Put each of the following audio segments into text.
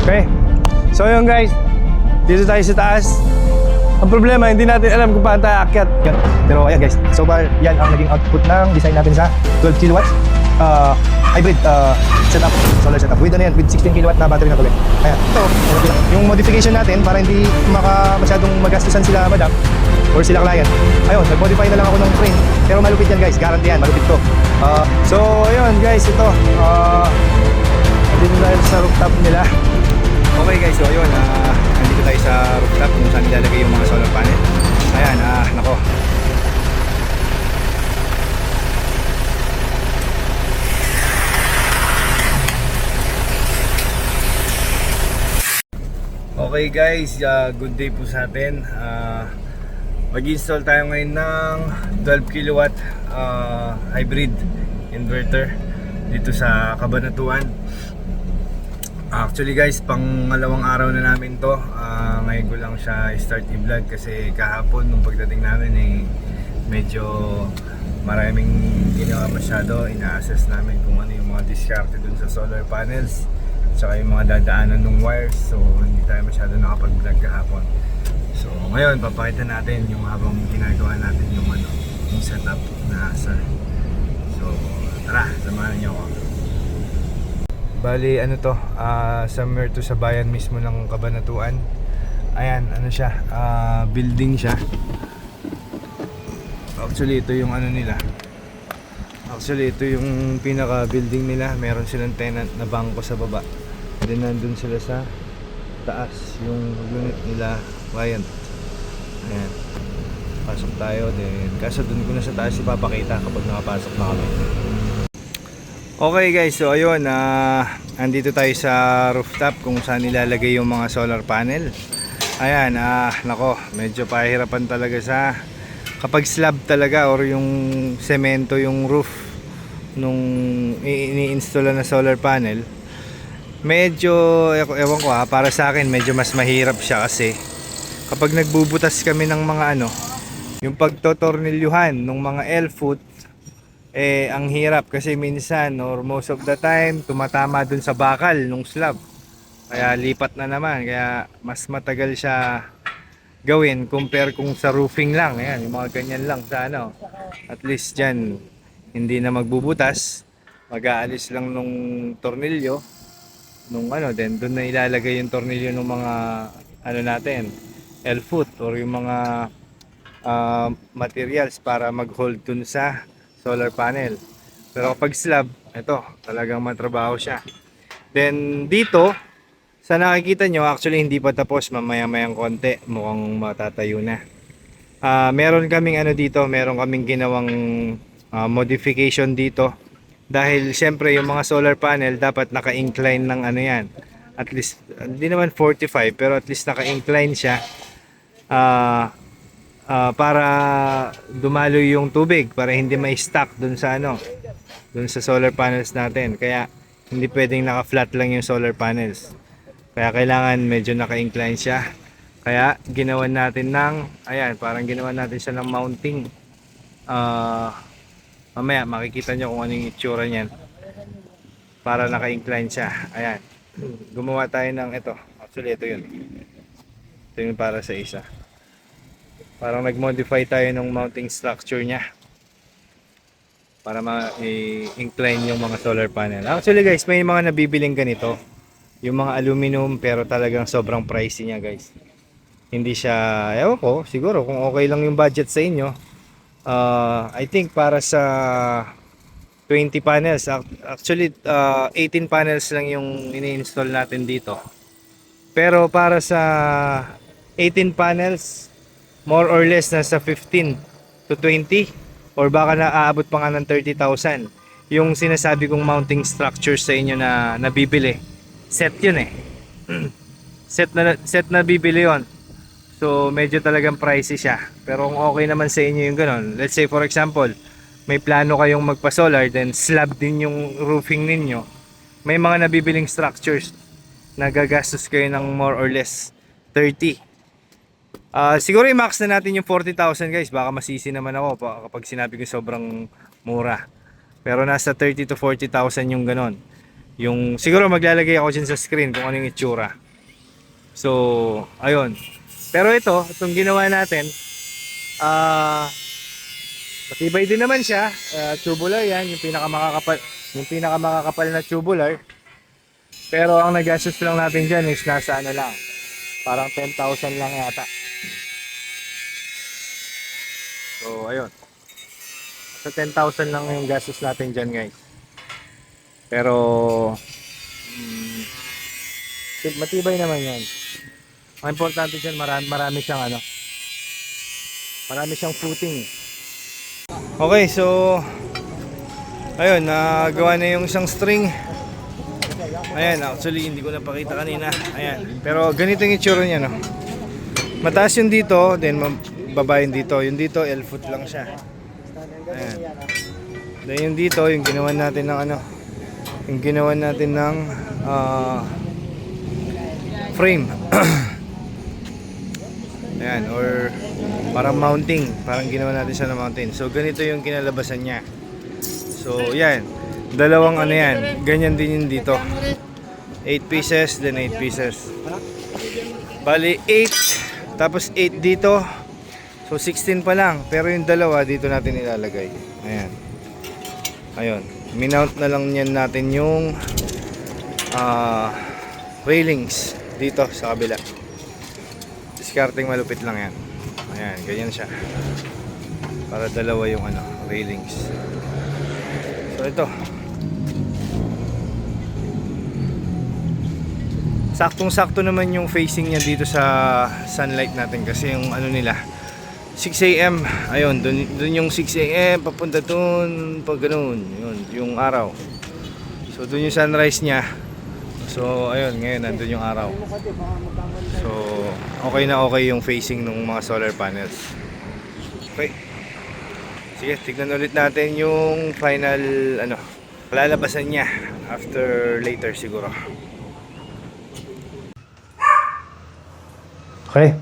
Okay. So yun guys, dito tayo sa taas. Ang problema, hindi natin alam kung paano tayo aakyat. Pero ayan guys, so far yan ang naging output ng design natin sa 12 kilowatts hybrid setup, solar setup. With ano yan, with 16 kilowatt na battery na tuloy. Ayan, ito, yung modification natin para hindi masyadong magastusan sila madam or sila client. Ayun, nag-modify na lang ako ng frame. Pero malupit yan guys, guarantee yan, malupit to. So ayun guys, ito nandito tayo sa rooftop nila. Okay guys, so ayun, nandito tayo sa rooftop kung saan nilalagay yung mga solar panel. Ayan, nako. Okay guys, good day po sa atin. Mag-install tayo ngayon ng 12 kilowatt hybrid inverter dito sa Cabanatuan. Actually guys, pangalawang araw na namin to. Ngayon ko lang siya start i-vlog kasi kahapon nung pagdating namin medyo maraming ginawa masyado. Ina-assess namin kung ano yung mga diskarte dun sa solar panels tsaka yung mga dadaanan ng wires. So hindi tayo masyado nakapag-vlog kahapon. So ngayon papakita natin yung habang ginagawa natin yung setup na asa. So tara, samahan niyo ako. Bali ano to, somewhere to sa bayan mismo ng Cabanatuan. Ayan, ano siya, building siya. Actually ito yung ano nila. Actually ito yung pinaka building nila. Meron silang tenant na bangko sa baba. Then nandun sila sa taas yung unit nila, client. Ayan, pasok tayo. Then kaso dun ko na sa taas ipapakita kapag nakapasok na kami. Okay guys, so ayun, andito tayo sa rooftop kung saan nilalagay yung mga solar panel. Ayan, nako, medyo pahirapan talaga sa kapag slab talaga or yung semento yung roof nung ini-install na solar panel. Medyo, ewan ko para sa akin medyo mas mahirap siya kasi kapag nagbubutas kami ng mga yung pagtotornilyuhan ng mga L-foot, ang hirap kasi minsan or most of the time tumatama dun sa bakal nung slab. Kaya lipat na naman, kaya mas matagal siya gawin compare kung sa roofing lang. Ayan, yung mga ganyan lang sa at least dyan hindi na magbubutas, mag-aalis lang nung tornilyo nung then doon na ilalagay yung tornilyo ng mga natin, L-foot or yung mga materials para mag-hold dun sa solar panel. Pero kapag slab, ito talagang matrabaho siya. Then dito sa nakikita nyo, actually hindi pa tapos, mamaya-mayang konti mukhang matatayo na. Meron kaming dito, meron kaming ginawang modification dito. Dahil syempre yung mga solar panel dapat naka-incline ng yan. At least, hindi naman 45 pero at least naka-incline siya. Para dumalo yung tubig, para hindi ma-stuck dun sa dun sa solar panels natin. Kaya hindi pwedeng naka-flat lang yung solar panels. Kaya kailangan medyo naka-incline siya. Kaya ginawan natin parang ginawan natin siya ng mounting. Mamaya makikita nyo kung ano yung itsura niyan para naka-incline siya. Ayan, gumawa tayo ng ito. Actually ito yun para sa isa. Parang nag-modify tayo ng mounting structure niya para ma-incline yung mga solar panel. Actually guys, may mga nabibiling ganito, yung mga aluminum, pero talagang sobrang pricey niya guys. Hindi siya, ewan ko, siguro kung okay lang yung budget sa inyo. I think para sa 20 panels, actually 18 panels lang yung ini-install natin dito. Pero para sa 18 panels, more or less nasa 15 to 20 or baka naaabot pa nga ng 30,000 yung sinasabi kong mounting structure sa inyo na nabibili. Set yun set na bibili yon. So medyo talagang pricey siya. Pero kung okay naman sa inyo yung ganun, let's say for example, may plano kayong magpa-solar, then slab din yung roofing ninyo, may mga nabibiling structures na gagastos kayo ng more or less 30. Siguro i-max na natin yung 40,000 guys. Baka masisi naman ako kapag sinabi ko sobrang mura. Pero nasa 30 to 40,000 yung ganon. Yung siguro maglalagay ako dyan sa screen kung ano yung itsura. So, ayun. Pero itong ginawa natin, matibay din naman siya. Tubular yan, yung pinakamakakapal na tubular. Pero ang nag-gastos lang natin dyan is nasa ano lang, parang 10,000 lang yata. So, ayun. Sa 10,000 lang yung gastos natin dyan, guys. Pero, matibay naman yan. Ang importante dyan, marami siyang ano, marami siyang footing. Okay, so, ayun, nagawa na yung isang string. Ayan, actually, hindi ko napakita kanina. Ayan, pero ganito yung itsura niya, no? Mataas yung dito, then baba yung dito. Yung dito, L-foot lang siya. Ayan. Then yung dito, yung ginawa natin ng ano, yung ginawa natin ng frame. Ayan, or parang mounting, parang ginawa natin siya ng mountain. So ganito yung kinalabasan niya. So yan, dalawang ano yan, ganyan din yung dito. 8 pieces, then 8 pieces. Bali 8, tapos 8 dito. So 16 pa lang, pero yung dalawa dito natin ilalagay. Ayan. Ayun, minount na lang yan natin yung railings dito sa kabila. Discarding malupit lang yan. Ayan, ganyan siya. Para dalawa yung ano, railings. So ito. Saktong-sakto naman yung facing niya dito sa sunlight natin kasi yung ano nila 6 AM, ayun, dun yung 6 AM papunta dun, pag ganun, yun, yung araw. So dun yung sunrise niya. So ayun, ngayon nandun yung araw. So okay na okay yung facing ng mga solar panels. Okay. Sige, tignan ulit natin yung final ano, lalabasan niya after later siguro. Okay.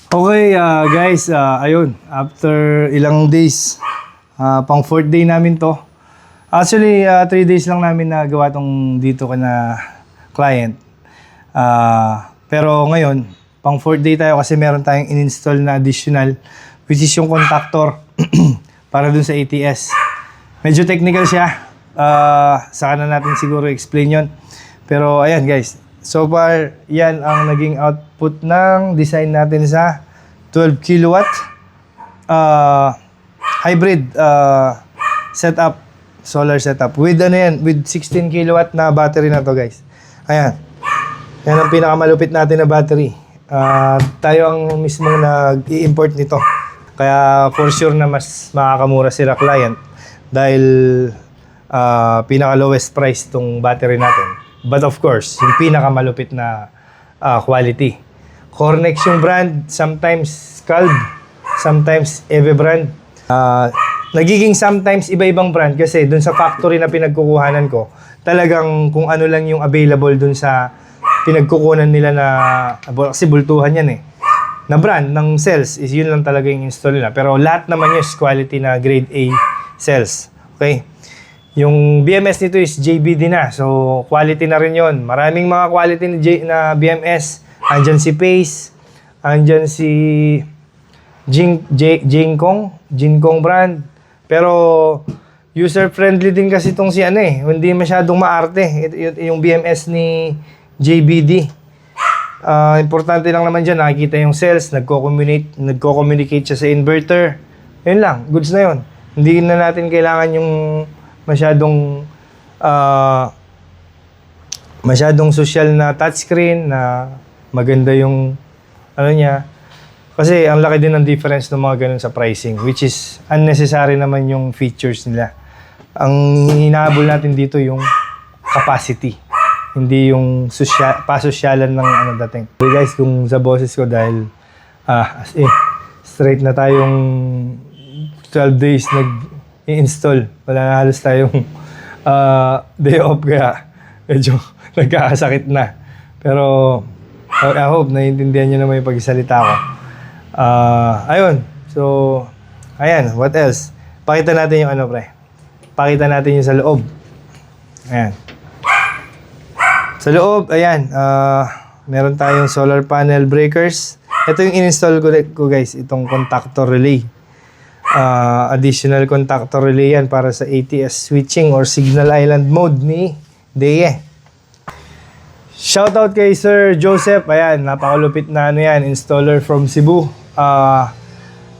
Okay, guys, ayun, after ilang days, pang 4th day namin to. Actually, 3 days lang namin nagawa tong dito ka na client. Pero ngayon, pang 4th day tayo kasi meron tayong in-install na additional, which is yung contactor para dun sa ATS. Medyo technical siya. Saka na natin siguro explain yon. Pero ayan guys, so far, yan ang naging output ng design natin sa 12 kilowatt hybrid setup, solar setup. With ano yan, with 16 kilowatt na battery na to guys. Ayan. Yan ang pinakamalupit natin na battery. Tayo ang mismong nag-i-import nito. Kaya for sure na mas makakamura sila client dahil pinaka lowest price tong battery natin. But of course, yung pinakamalupit na quality. Cornex yung brand, sometimes Scald, sometimes Eve brand. Nagiging sometimes iba-ibang brand kasi dun sa factory na pinagkukuhanan ko, talagang kung ano lang yung available dun sa pinagkukunan nila na, kasi bultuhan yan eh, na brand ng cells, is yun lang talaga yung install nila. Pero lahat naman yun is quality na grade A cells. Okay? Yung BMS nito is JBD na. So, quality na rin yun. Maraming mga quality na BMS. Andyan si Pace. Andyan si Jinkong brand. Pero, user-friendly din kasi itong si ano eh. Hindi masyadong maarte. Yung BMS ni JBD. Importante lang naman dyan. Nakikita yung cells. Nagko-communicate siya sa inverter. Yun lang. Goods na yun. Hindi na natin kailangan yung masyadong social na touchscreen na maganda yung ano niya. Kasi ang laki din ng difference ng mga ganun sa pricing, which is unnecessary naman yung features nila. Ang hinahabol natin dito yung capacity, hindi yung pasosyalan ng ano dating. So guys, kung sa boses ko dahil straight na tayong 12 days nag-i-install. Wala na halos tayong day off kaya medyo nagkakasakit na. Pero I hope naiintindihan nyo naman yung pagsalita ko. Ayun. So, ayan. What else? Pakita natin yung ano pre. Pakita natin yung sa loob. Ayan. Sa loob, ayan, meron tayong solar panel breakers. Ito yung in-install ko guys, itong contactor relay. Additional contactor relay yan para sa ATS switching or signal island mode ni DE. Shoutout kay Sir Joseph. Ayan, napakalupit na yan, installer from Cebu.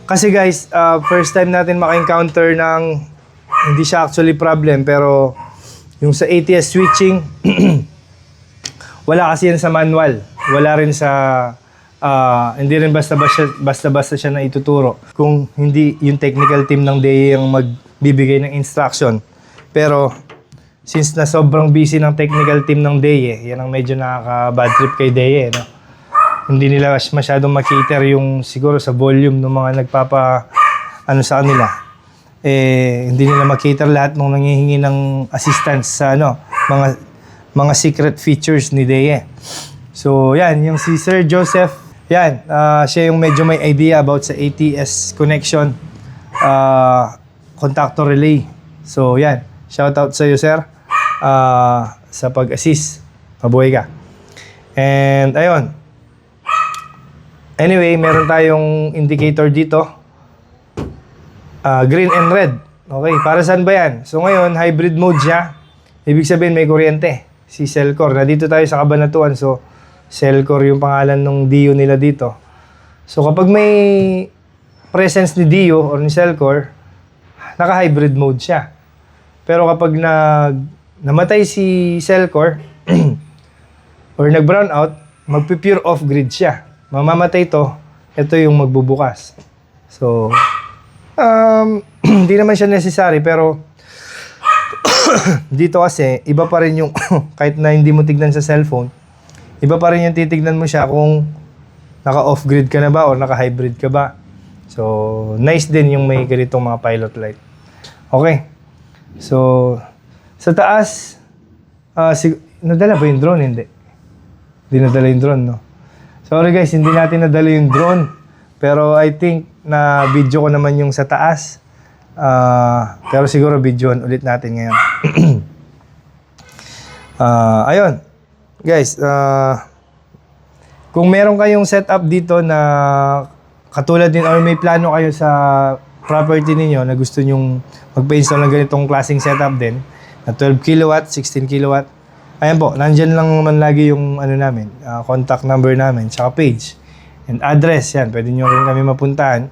Kasi guys, first time natin maka-encounter ng, hindi siya actually problem, pero yung sa ATS switching, wala kasi yan sa manual. Wala rin sa, hindi rin basta-basta siya na ituturo. Kung hindi yung technical team ng DE yung magbibigay ng instruction. Pero, since na sobrang busy ng technical team ng DE, yan ang medyo nakaka-bad trip kay DE, no? Hindi nila masyadong makiter yung siguro sa volume ng mga sa kanila. Hindi nila makiter lahat ng nangihingi ng assistance sa mga secret features ni DE. So, yan, yung si Sir Joseph, yan, siya yung medyo may idea about sa ATS connection, contactor relay. So, yan, shout out sa iyo, sir, sa pag-assist. Mabuhay ka. And, ayun. Anyway, meron tayong indicator dito. Green and red. Okay, para saan ba yan? So, ngayon, hybrid mode siya. Ibig sabihin, may kuryente. Si Cellcore. Nandito tayo sa Cabanatuan. So, Cellcore yung pangalan ng DIO nila dito. So, kapag may presence ni DIO or ni Cellcore, naka-hybrid mode siya. Pero kapag namatay si Cellcore or nag-brown out, magpi-pure off-grid siya. Mamamatay to, ito yung magbubukas. So, hindi naman siya necessary, pero dito kasi, iba pa rin yung, kahit na hindi mo tignan sa cellphone, iba pa rin yung titignan mo siya kung naka-off-grid ka na ba o naka-hybrid ka ba. So, nice din yung may ganitong mga pilot light. Okay. So, sa taas, nadala ba yung drone? Hindi. Hindi nadala yung drone, no? Sorry guys, hindi natin nadala yung drone. Pero I think na video ko naman yung sa taas. Pero siguro videoan ulit natin ngayon. Ayun. Guys, kung meron kayong setup dito na katulad din or may plano kayo sa property ninyo na gusto nyong magpa-install ng ganitong klaseng setup din, na 12 kilowatt, 16 kilowatt, ayan po, nandyan lang naman lagi yung namin, contact number namin, tsaka page. And address, yan. Pwede nyo rin kami mapuntahan.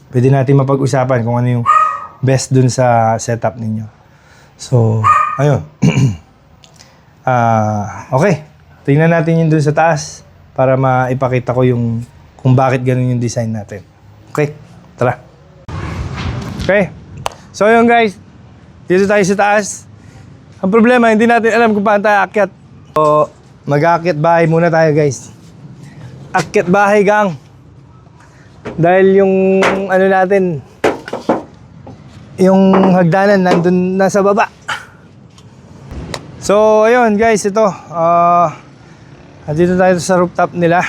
Pwede natin mapag-usapan kung ano yung best dun sa setup ninyo. So, ayun. Okay. Tingnan natin yung dun sa taas para maipakita ko yung kung bakit ganun yung design natin. Okay, tara. Okay. So, ayun guys. Dito tayo sa taas. Ang problema, hindi natin alam kung paano tayo aakyat. So, mag-aakyat bahay muna tayo guys. Akyat bahay gang. Dahil yung natin, yung hagdanan nandun nasa baba. So, ayun guys, ito. Dito tayo sa rooftop nila.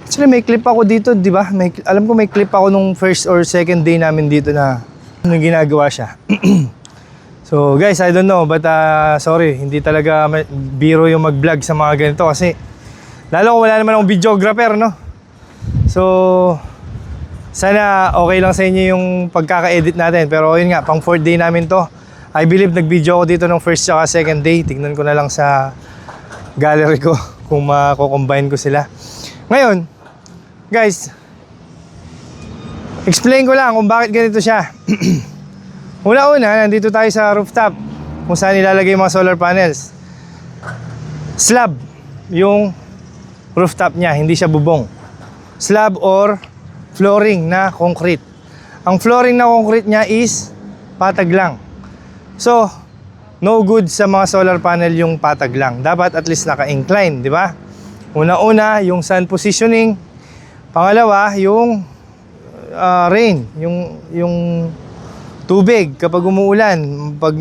Actually, may clip ako dito, di ba? Alam ko may clip ako nung first or second day namin dito na nung ginagawa siya. So guys, I don't know, but sorry, hindi talaga biro yung mag-vlog sa mga ganito kasi lalo ko wala naman akong videographer, no? So, sana okay lang sa inyo yung pagkaka-edit natin. Pero yun nga, pang 4th day namin to. I believe nag-video ako dito nung first at second day. Tignan ko na lang sa gallery ko kung mako-combine ko sila. Ngayon, guys, explain ko lang kung bakit ganito siya. Una-una, nandito tayo sa rooftop kung saan ilalagay yung mga solar panels. Slab yung rooftop niya, hindi siya bubong. Slab or flooring na concrete. Ang flooring na concrete niya is patag lang. So, no good sa mga solar panel yung patag lang. Dapat at least naka-incline, di ba? Una-una, yung sun positioning. Pangalawa, yung rain, yung tubig kapag umuulan. Pag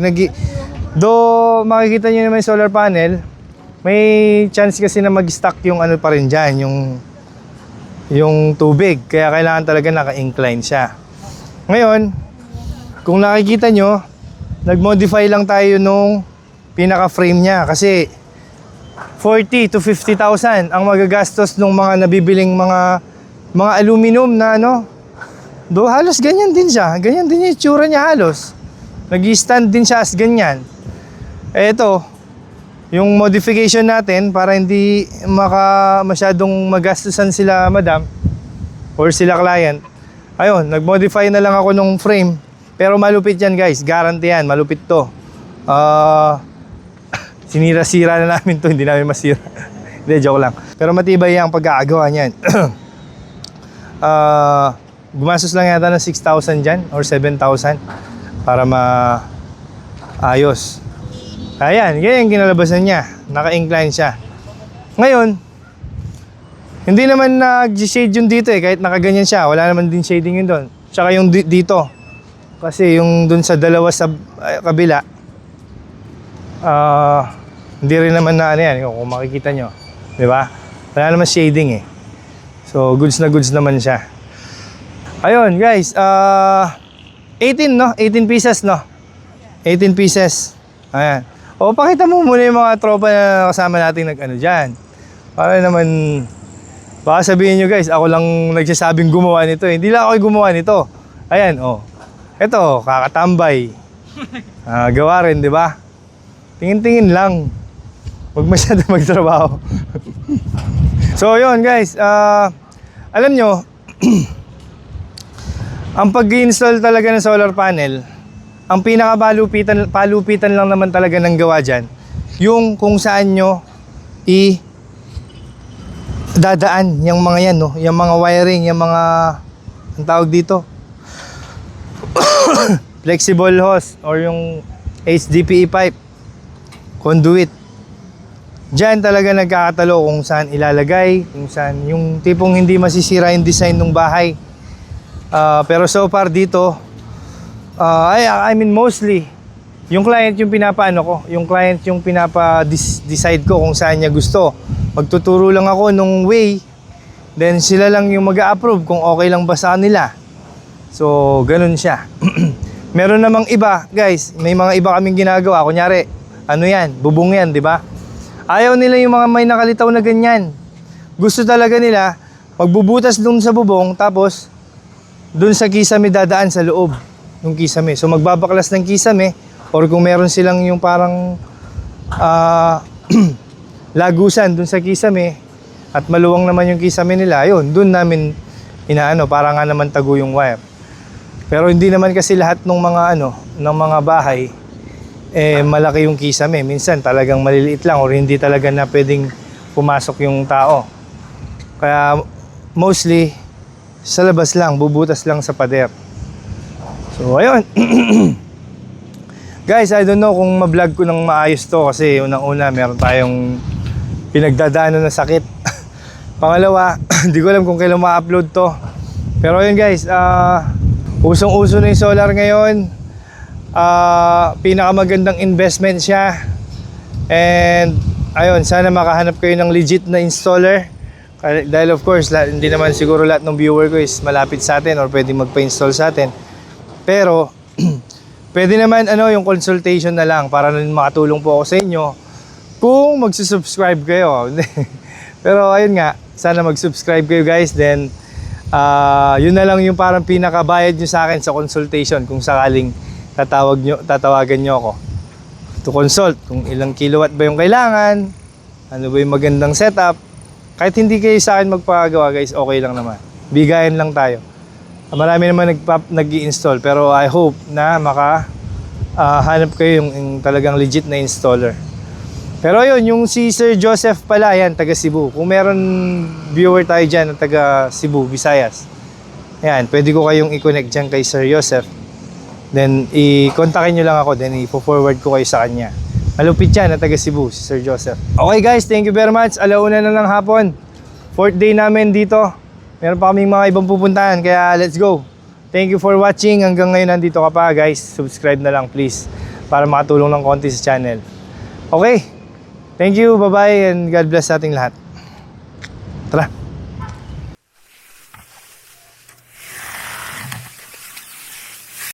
makikita nyo naman yung solar panel, may chance kasi na mag-stuck yung pa rin dyan, yung tubig. Kaya kailangan talaga naka-incline siya. Ngayon, kung nakikita nyo, nag-modify lang tayo nung pinaka-frame niya kasi 40 to 50,000 ang magagastos ng mga nabibiling mga aluminum na ano. Do halos ganyan din siya. Ganyan din yung itsura niya halos. Nag-stand din siya as ganyan. Ito, yung modification natin para hindi masyadong magastusan sila madam or sila client. Ayun, nag-modify na lang ako nung frame. Pero malupit yan guys, guarantee yan, malupit to. Sinira-sira na namin to, hindi namin masira. Hindi, joke lang. Pero matibay yung pagkakagawa niyan. Gumastos lang yata ng 6,000 dyan or 7,000 para maayos. Ayan, ganyan kinalabasan niya. Naka-incline siya. Ngayon, hindi naman nag-shade yun dito eh, kahit nakaganyan siya. Wala naman din shading yun doon. Tsaka yung dito. Kasi yung doon sa dalawa sa kabila, hindi rin naman na ano yan, kung makikita nyo. Diba? Wala naman shading eh. So, goods na goods naman siya. Ayun, guys. 18, no? 18 pieces, no? 18 pieces. Ayan. O, pakita mo muna yung mga tropa na kasama nating nag-ano dyan. Para naman, baka sabihin nyo guys, ako lang nagsasabing gumawa nito. Hindi lang ako gumawa nito. Ayan, oh. Ito, kakatambay. Gawa rin, di ba? Tingin-tingin lang. Huwag masyado magtrabaho. So, yun guys. Alam nyo, ang pag-install talaga ng solar panel, ang pinaka-palupitan lang naman talaga ng gawa dyan, yung kung saan nyo dadaan yung mga yan, no? Yung mga wiring, yung mga, ang tawag dito, flexible hose or yung HDPE pipe, conduit. Diyan talaga nagkakatalo kung saan ilalagay, kung saan yung tipong hindi masisira yung design ng bahay. Pero so far dito, I mean mostly, yung client yung pinapaano ko, yung client yung pinapa-decide ko kung saan niya gusto. Magtuturo lang ako nung way, then sila lang yung mag-a-approve kung okay lang ba sa kanila. So, ganun siya. Meron namang iba, guys, may mga iba kaming ginagawa. Kunyari, ano yan, bubong yan, di ba? Ayaw nila yung mga may nakalitaw na ganyan. Gusto talaga nila, magbubutas dun sa bubong, tapos dun sa kisame dadaan sa loob ng kisame. So magbabaklas ng kisame, or kung meron silang yung parang lagusan dun sa kisame, at maluwang naman yung kisame nila, yun, dun namin inaano, para nga naman tago yung wire. Pero hindi naman kasi lahat ng mga ng mga bahay malaki yung kisame. Minsan talagang maliliit lang or hindi talaga na pwedeng pumasok yung tao. Kaya mostly sa labas lang, bubutas lang sa pader. So ayun. Guys, I don't know kung ma-vlog ko ng maayos to kasi unang-una meron tayong pinagdadaanan na sakit. Pangalawa, hindi ko alam kung kailan ma-upload to. Pero ayun guys, usong-uso na yung solar ngayon. Pinakamagandang investment siya. And ayun, sana makahanap kayo ng legit na installer. Dahil of course, hindi naman siguro lahat ng viewer ko is malapit sa atin or pwede magpa-install sa atin. Pero pwede naman yung consultation na lang para makatulong po ako sa inyo kung magsusubscribe kayo. Pero ayun nga, sana mag-subscribe kayo guys. Then yun na lang yung parang pinakabayad nyo sa akin sa consultation kung sakaling tatawagan nyo ako to consult kung ilang kilowatt ba yung kailangan, ano ba yung magandang setup. Kahit hindi kayo sa akin magpagawa guys, okay lang naman, bigayan lang tayo. Marami naman nag-i-install, pero I hope na hanap kayo yung talagang legit na installer. Pero yun, yung si Sir Joseph pala, yan, taga Cebu. Kung meron viewer tayo dyan na taga Cebu, Visayas, yan, pwede ko kayong i-connect dyan kay Sir Joseph. Then, i-kontakin nyo lang ako, then i-forward ko kayo sa kanya. Malupit yan na taga Cebu, si Sir Joseph. Okay guys, thank you very much. Alauna na ng hapon. 4th day namin dito. Meron pa kaming mga ibang pupuntahan, kaya let's go. Thank you for watching. Hanggang ngayon nandito ka pa guys. Subscribe na lang please para makatulong ng konti sa channel. Okay. Thank you, bye-bye, and God bless sa ating lahat. Tara!